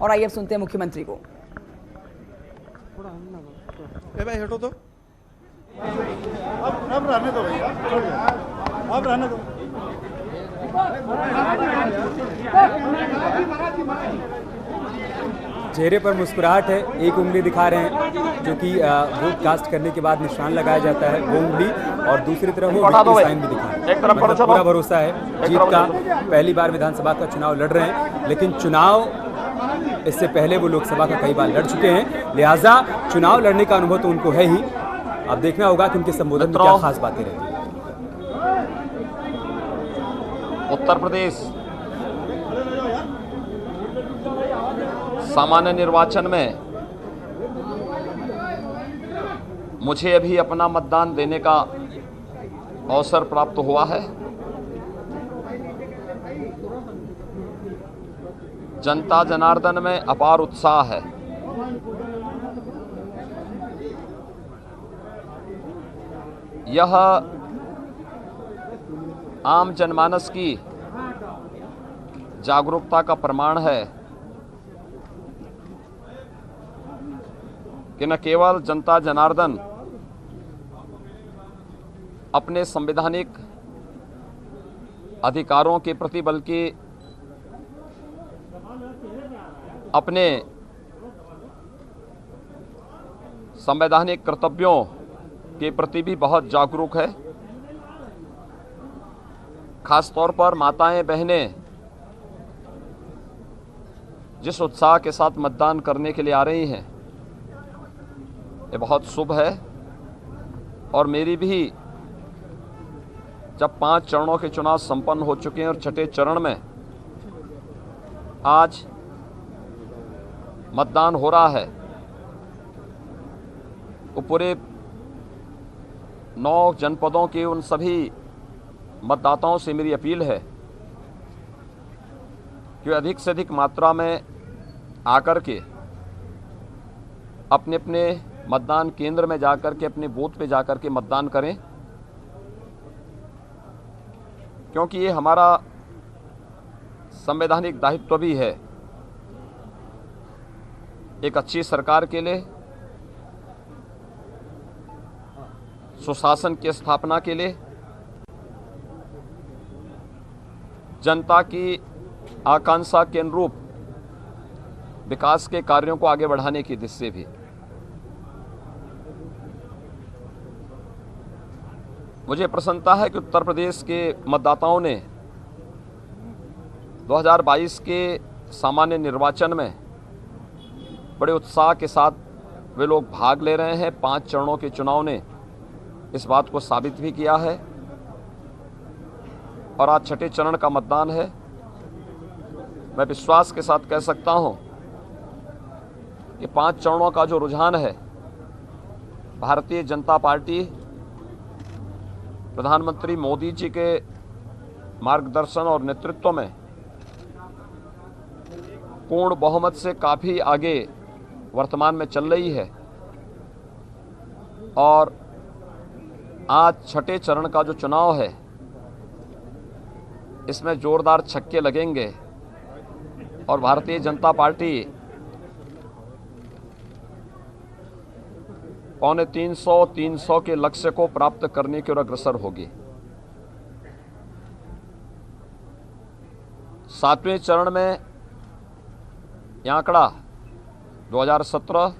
और आइए अब सुनते हैं मुख्यमंत्री को। भाई हटो तो, अब रहने दो भैया, अब रहने दो। चेहरे पर मुस्कुराहट है, एक उंगली दिखा रहे हैं जो कि वोट कास्ट करने के बाद निशान लगाया जाता है, वो उंगली, और दूसरी तरफ वो विक्ट्री साइन भी दिखा रहे हैं। मतलब पूरा भरोसा है जीत का। पहली बार विधानसभा का चुनाव लड़ रहे हैं, लेकिन चुनाव इससे पहले वो लोकसभा का कई बार लड़ चुके हैं, लिहाजा चुनाव लड़ने का अनुभव तो उनको है ही। अब देखना होगा कि उनके संबोधन में क्या खास बातें रहती हैं। उत्तर प्रदेश सामान्य निर्वाचन में मुझे अभी अपना मतदान देने का अवसर प्राप्त हुआ है। जनता जनार्दन में अपार उत्साह है। यह आम जनमानस की जागरूकता का प्रमाण है कि न केवल जनता जनार्दन अपने संवैधानिक अधिकारों के प्रति, बल्कि अपने संवैधानिक कर्तव्यों के प्रति भी बहुत जागरूक है। खास तौर पर माताएं बहनें जिस उत्साह के साथ मतदान करने के लिए आ रही हैं, ये बहुत शुभ है। और मेरी भी जब 5 चरणों के चुनाव संपन्न हो चुके हैं और छठे चरण में आज मतदान हो रहा है, वो पूरे 9 जनपदों के उन सभी मतदाताओं से मेरी अपील है कि अधिक से अधिक मात्रा में आकर के अपने अपने मतदान केंद्र में जाकर के, अपने बूथ पे जाकर के मतदान करें, क्योंकि ये हमारा संवैधानिक दायित्व भी है। एक अच्छी सरकार के लिए, सुशासन की स्थापना के लिए, जनता की आकांक्षा के अनुरूप विकास के कार्यों को आगे बढ़ाने की दिशा से भी। मुझे प्रसन्नता है कि उत्तर प्रदेश के मतदाताओं ने 2022 के सामान्य निर्वाचन में बड़े उत्साह के साथ वे लोग भाग ले रहे हैं। 5 चरणों के चुनाव ने इस बात को साबित भी किया है और आज छठे चरण का मतदान है। मैं विश्वास के साथ कह सकता हूं कि 5 चरणों का जो रुझान है, भारतीय जनता पार्टी प्रधानमंत्री मोदी जी के मार्गदर्शन और नेतृत्व में पूर्ण बहुमत से काफ़ी आगे वर्तमान में चल रही है। और आज छठे चरण का जो चुनाव है, इसमें जोरदार छक्के लगेंगे और भारतीय जनता पार्टी 300 के लक्ष्य को प्राप्त करने की ओर अग्रसर होगी। 7वें चरण में यह आंकड़ा 2017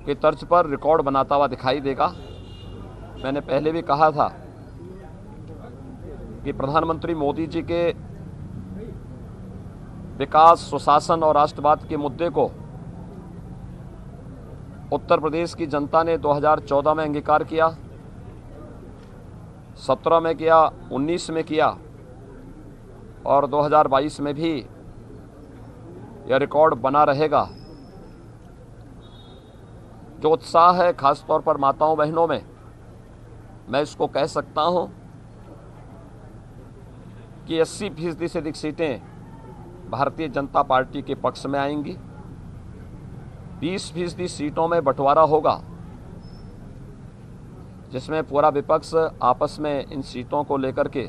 की तर्ज पर रिकॉर्ड बनाता हुआ दिखाई देगा। मैंने पहले भी कहा था कि प्रधानमंत्री मोदी जी के विकास, सुशासन और राष्ट्रवाद के मुद्दे को उत्तर प्रदेश की जनता ने 2014 में अंगीकार किया, 17 में किया, 19 में किया और 2022 में भी यह रिकॉर्ड बना रहेगा। जो उत्साह है खास तौर पर माताओं बहनों में, मैं इसको कह सकता हूं कि 80% से अधिक सीटें भारतीय जनता पार्टी के पक्ष में आएंगी। 20% सीटों में बंटवारा होगा, जिसमें पूरा विपक्ष आपस में इन सीटों को लेकर के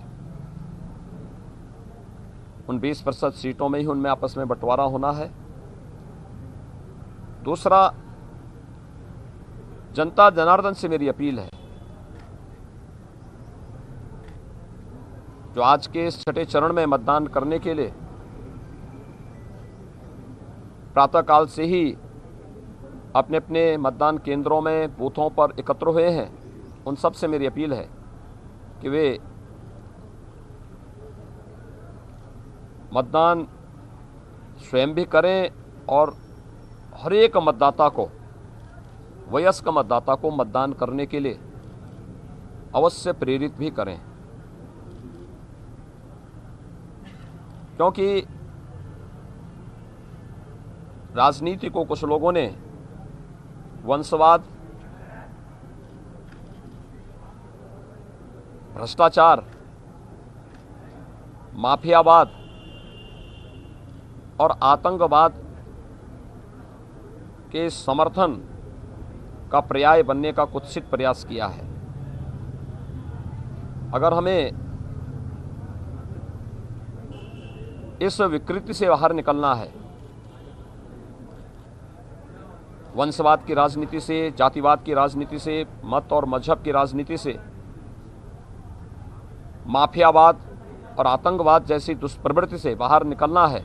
उन 20% सीटों में ही उनमें आपस में बंटवारा होना है। दूसरा, जनता जनार्दन से मेरी अपील है, जो आज के इस छठे चरण में मतदान करने के लिए प्रातःकाल से ही अपने अपने मतदान केंद्रों में बूथों पर एकत्र हुए हैं, उन सब से मेरी अपील है कि वे मतदान स्वयं भी करें और हर एक मतदाता को, वयस्क मतदाता को मतदान करने के लिए अवश्य प्रेरित भी करें। क्योंकि राजनीति को कुछ लोगों ने वंशवाद, भ्रष्टाचार, माफियावाद और आतंकवाद के समर्थन का पर्याय बनने का कुत्सित प्रयास किया है। अगर हमें इस विकृति से बाहर निकलना है, वंशवाद की राजनीति से, जातिवाद की राजनीति से, मत और मजहब की राजनीति से, माफियावाद और आतंकवाद जैसी दुष्प्रवृत्ति से बाहर निकलना है,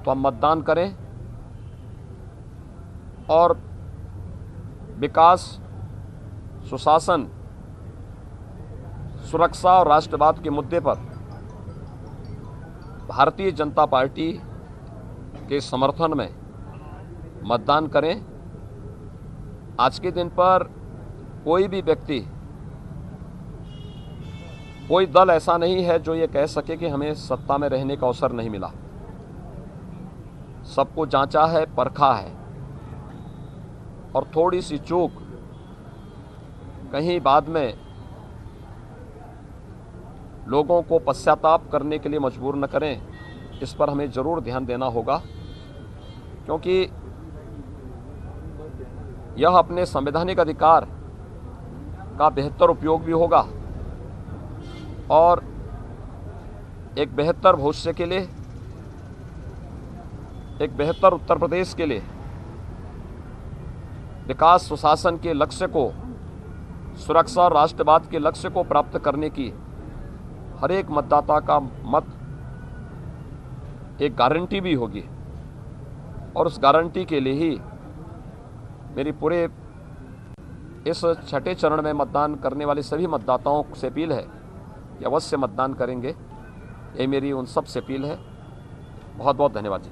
तो हम मतदान करें और विकास, सुशासन, सुरक्षा और राष्ट्रवाद के मुद्दे पर भारतीय जनता पार्टी के समर्थन में मतदान करें। आज के दिन पर कोई भी व्यक्ति, कोई दल ऐसा नहीं है जो ये कह सके कि हमें सत्ता में रहने का अवसर नहीं मिला। सबको जांचा है, परखा है, और थोड़ी सी चूक कहीं बाद में लोगों को पश्चाताप करने के लिए मजबूर न करें, इस पर हमें ज़रूर ध्यान देना होगा। क्योंकि यह अपने संवैधानिक अधिकार का बेहतर उपयोग भी होगा और एक बेहतर भविष्य के लिए, एक बेहतर उत्तर प्रदेश के लिए, विकास सुशासन के लक्ष्य को, सुरक्षा और राष्ट्रवाद के लक्ष्य को प्राप्त करने की हर एक मतदाता का मत एक गारंटी भी होगी। और उस गारंटी के लिए ही मेरी पूरे इस छठे चरण में मतदान करने वाले सभी मतदाताओं से अपील है कि अवश्य मतदान करेंगे। ये मेरी उन सब से अपील है। बहुत बहुत धन्यवाद जी।